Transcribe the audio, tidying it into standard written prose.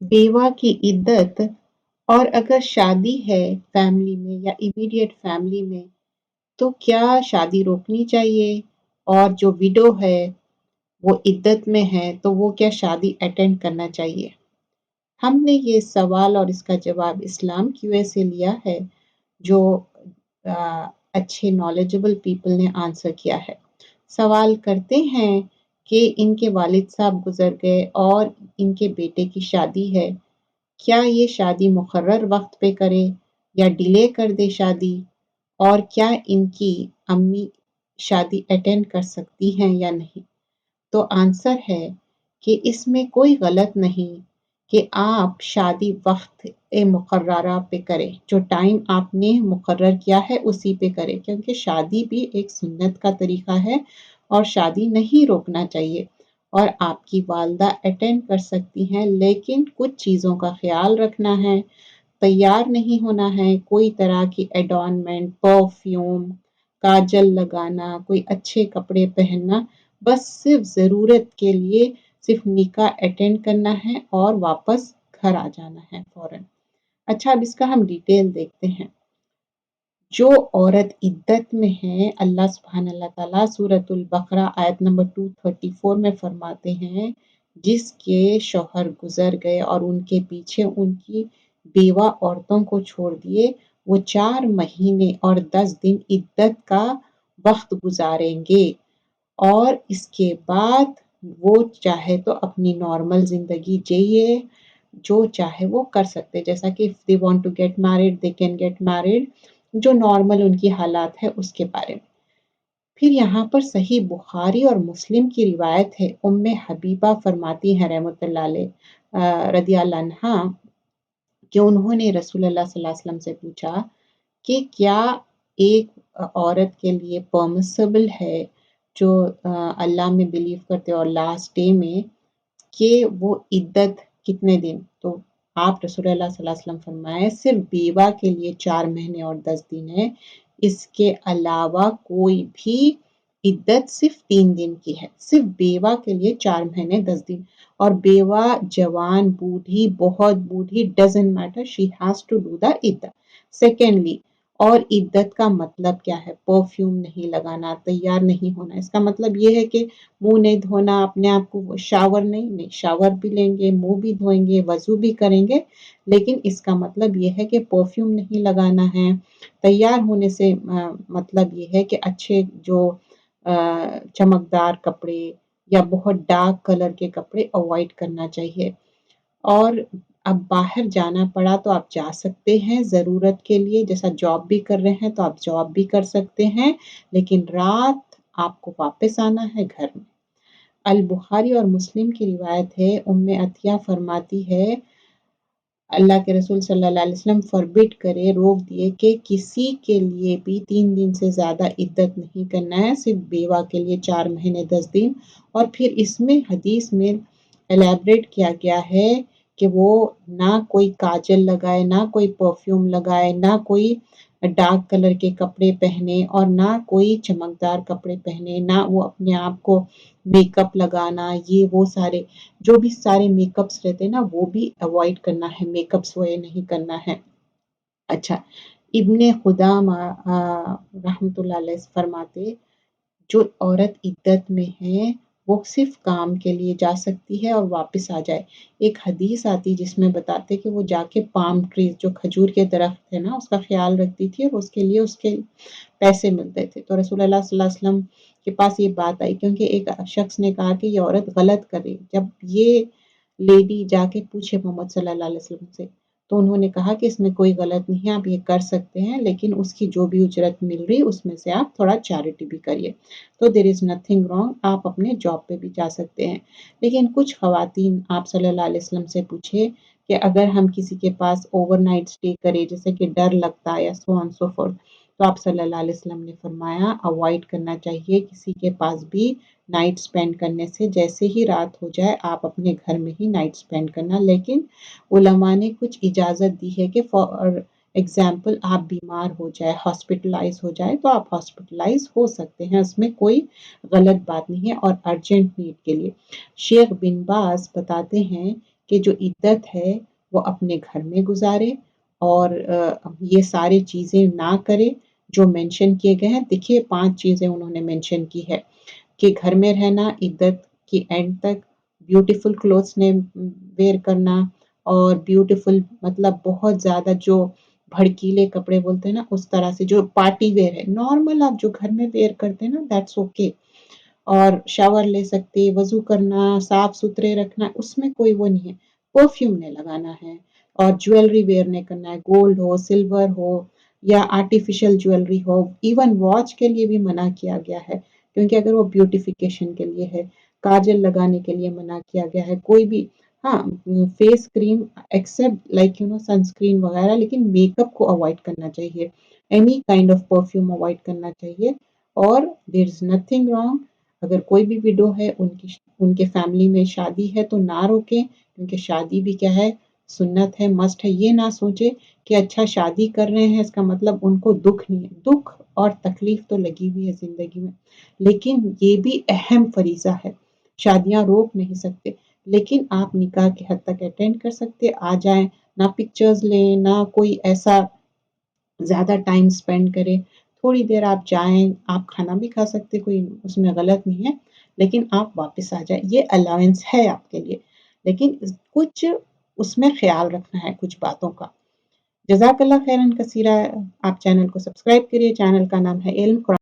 بیوہ کی عدت، اور اگر شادی ہے فیملی میں یا امیڈیٹ فیملی میں تو کیا شادی روکنی چاہیے؟ اور جو ویڈو ہے وہ عدت میں ہے تو وہ کیا شادی اٹینڈ کرنا چاہیے؟ ہم نے یہ سوال اور اس کا جواب اسلام کی وجہ سے لیا ہے، جو اچھے نالجبل پیپل نے آنسر کیا ہے۔ سوال کرتے ہیں کہ ان کے والد صاحب گزر گئے اور ان کے بیٹے کی شادی ہے، کیا یہ شادی مقرر وقت پہ کرے یا ڈیلے کر دے شادی؟ اور کیا ان کی امی شادی اٹینڈ کر سکتی ہیں یا نہیں؟ تو آنسر ہے کہ اس میں کوئی غلط نہیں کہ آپ شادی وقت مقررہ پہ کریں، جو ٹائم آپ نے مقرر کیا ہے اسی پہ کریں، کیونکہ شادی بھی ایک سنت کا طریقہ ہے اور شادی نہیں روکنا چاہیے۔ اور آپ کی والدہ اٹینڈ کر سکتی ہیں، لیکن کچھ چیزوں کا خیال رکھنا ہے، تیار نہیں ہونا ہے، کوئی طرح کی ایڈورنمنٹ، پرفیوم، کاجل لگانا، کوئی اچھے کپڑے پہننا، بس صرف ضرورت کے لیے صرف نکاح اٹینڈ کرنا ہے اور واپس گھر آ جانا ہے فوراً۔ اچھا، اب اس کا ہم ڈیٹیل دیکھتے ہیں۔ جو عورت عدت میں ہے، اللہ سبحانہ اللہ تعالیٰ سورۃ البقرہ آیت نمبر 234 میں فرماتے ہیں، جس کے شوہر گزر گئے اور ان کے پیچھے ان کی بیوہ عورتوں کو چھوڑ دیے، وہ 4 مہینے اور 10 دن عدت کا وقت گزاریں گے، اور اس کے بعد وہ چاہے تو اپنی نارمل زندگی جیے، جو چاہے وہ کر سکتے، جیسا کہ if they want to get married they can get married، جو نارمل ان کی حالات ہے اس کے بارے میں۔ پھر یہاں پر صحیح بخاری اور مسلم کی روایت ہے، ام حبیبہ فرماتی ہیں رحمۃ اللہ علیہ رضی اللہ عنہا، کہ انہوں نے رسول اللہ صلی اللہ علیہ وسلم سے پوچھا کہ کیا ایک عورت کے لیے پرمیسیبل ہے جو اللہ میں بلیو کرتے اور لاسٹ ڈے میں، کہ وہ عدت کتنے دن؟ تو آپ رسول اللہ صلی اللہ علیہ وسلم فرمائے صرف بیوہ کے لیے 4 مہینے اور 10 دن ہے، اس کے علاوہ کوئی بھی عدت صرف 3 دن کی ہے، صرف بیوہ کے لیے 4 مہینے 10 دن، اور بیوہ جوان بوڑھی بہت بوڑھی doesn't matter, she has to do the عدت۔ سیکنڈلی، اور عدت کا مطلب کیا ہے؟ پرفیوم نہیں لگانا، تیار نہیں ہونا، اس کا مطلب یہ ہے کہ منہ نہیں دھونا، اپنے آپ کو شاور نہیں شاور بھی لیں گے، منہ بھی دھوئیں گے، وضو بھی کریں گے، لیکن اس کا مطلب یہ ہے کہ پرفیوم نہیں لگانا ہے۔ تیار ہونے سے مطلب یہ ہے کہ اچھے جو چمکدار کپڑے یا بہت ڈارک کلر کے کپڑے اوائڈ کرنا چاہیے۔ اور اب باہر جانا پڑا تو آپ جا سکتے ہیں ضرورت کے لیے، جیسا جاب بھی کر رہے ہیں تو آپ جاب بھی کر سکتے ہیں، لیکن رات آپ کو واپس آنا ہے گھر میں۔ البخاری اور مسلم کی روایت ہے، ام عطیہ فرماتی ہے اللہ کے رسول صلی اللہ علیہ وسلم فربٹ کرے، روک دیے کہ کسی کے لیے بھی 3 دن سے زیادہ عدت نہیں کرنا ہے، صرف بیوہ کے لیے 4 مہینے 10 دن۔ اور پھر اس میں حدیث میں الیبریٹ کیا گیا ہے کہ وہ نہ کوئی کاجل لگائے، نہ کوئی پرفیوم لگائے، نہ کوئی ڈارک کلر کے کپڑے پہنے، اور نہ کوئی چمکدار کپڑے پہنے، نہ وہ اپنے آپ کو میک اپ لگانا، یہ وہ سارے جو بھی سارے میک اپس رہتے ہیں نا وہ بھی اوائڈ کرنا ہے، میک اپس وہ نہیں کرنا ہے۔ اچھا، ابن خدامہ رحمۃ اللہ علیہ فرماتے، جو عورت عدت میں ہے وہ صرف کام کے لیے جا سکتی ہے اور واپس آ جائے۔ ایک حدیث آتی جس میں بتاتے کہ وہ جا کے پام ٹریز، جو کھجور کے درخت ہے نا، اس کا خیال رکھتی تھی اور اس کے لیے اس کے پیسے ملتے تھے۔ تو رسول اللہ صلی اللہ علیہ وسلم کے پاس یہ بات آئی، کیونکہ ایک شخص نے کہا کہ یہ عورت غلط کرے، جب یہ لیڈی جا کے پوچھے محمد صلی اللہ علیہ وسلم سے، تو انہوں نے کہا کہ اس میں کوئی غلط نہیں ہے، آپ یہ کر سکتے ہیں، لیکن اس کی جو بھی اجرت مل رہی اس میں سے آپ تھوڑا چیریٹی بھی کریے۔ تو دیر از نتھنگ رانگ، آپ اپنے جاب پہ بھی جا سکتے ہیں۔ لیکن کچھ خواتین آپ صلی اللہ علیہ وسلم سے پوچھے کہ اگر ہم کسی کے پاس اوور نائٹ اسٹے کرے، جیسے کہ ڈر لگتا ہے یا سو آن سو فورتھ، تو آپ صلی اللہ علیہ وسلم نے فرمایا اوائڈ کرنا چاہیے کسی کے پاس بھی نائٹ سپینڈ کرنے سے، جیسے ہی رات ہو جائے آپ اپنے گھر میں ہی نائٹ سپینڈ کرنا۔ لیکن علماء نے کچھ اجازت دی ہے کہ فار ایگزامپل آپ بیمار ہو جائے، ہاسپٹلائز ہو جائے، تو آپ ہاسپٹلائز ہو سکتے ہیں، اس میں کوئی غلط بات نہیں ہے، اور ارجنٹ نیڈ کے لیے۔ شیخ بن باز بتاتے ہیں کہ جو عدت ہے وہ اپنے گھر میں گزارے اور یہ ساری چیزیں نہ کرے جو مینشن کیے گئے ہیں. دیکھیے 5 چیزیں انہوں نے مینشن کی ہے کہ گھر میں رہنا عدت کی اینڈ تک، بیوٹیفل کلوتھس نے ویئر کرنا، اور بیوٹیفل مطلب بہت زیادہ جو بھڑکیلے کپڑے بولتے ہیں نا اس طرح سے جو پارٹی ویئر ہے، نارمل آپ جو گھر میں ویئر کرتے ہیں نا دیٹس اوکے. اور شاور لے سکتے، وضو کرنا، صاف ستھرے رکھنا، اس میں کوئی وہ نہیں ہے. پرفیوم نہیں لگانا ہے اور جویلری ویئر نہیں کرنا ہے، گولڈ ہو، سلور ہو یا آرٹیفیشل جویلری ہو. ایون واچ کے لیے بھی منع کیا گیا ہے کیونکہ اگر وہ بیوٹیفیکیشن کے لیے ہے. کاجل لگانے کے لیے منع کیا گیا ہے. کوئی بھی ہاں face cream accept like sunscreen وغیرہ، لیکن میک اپ کو اوائڈ کرنا چاہیے. Any kind of perfume avoid کرنا چاہیے. اور دیر از نتھنگ رانگ اگر کوئی بھی وڈو ہے ان کے فیملی میں شادی ہے تو نہ روکیں، کیونکہ شادی بھی کیا ہے، سنت ہے، مسٹ ہے. یہ نہ سوچے کہ اچھا شادی کر رہے ہیں اس کا مطلب ان کو دکھ نہیں ہے. دکھ اور تکلیف تو لگی ہوئی ہے زندگی میں، لیکن یہ بھی اہم فریضہ ہے. شادیاں روک نہیں سکتے، لیکن آپ نکاح کے حد تک اٹینڈ کر سکتے. آ جائیں، نہ پکچرز لیں، نہ کوئی ایسا زیادہ ٹائم سپینڈ کرے. تھوڑی دیر آپ جائیں، آپ کھانا بھی کھا سکتے، کوئی اس میں غلط نہیں ہے، لیکن آپ واپس آ جائیں. یہ الاؤنس ہے آپ کے لیے، لیکن کچھ اس میں خیال رکھنا ہے کچھ باتوں کا. جزاک اللہ خیرن کثیرہ. آپ چینل کو سبسکرائب کریے. چینل کا نام ہے علم قرآن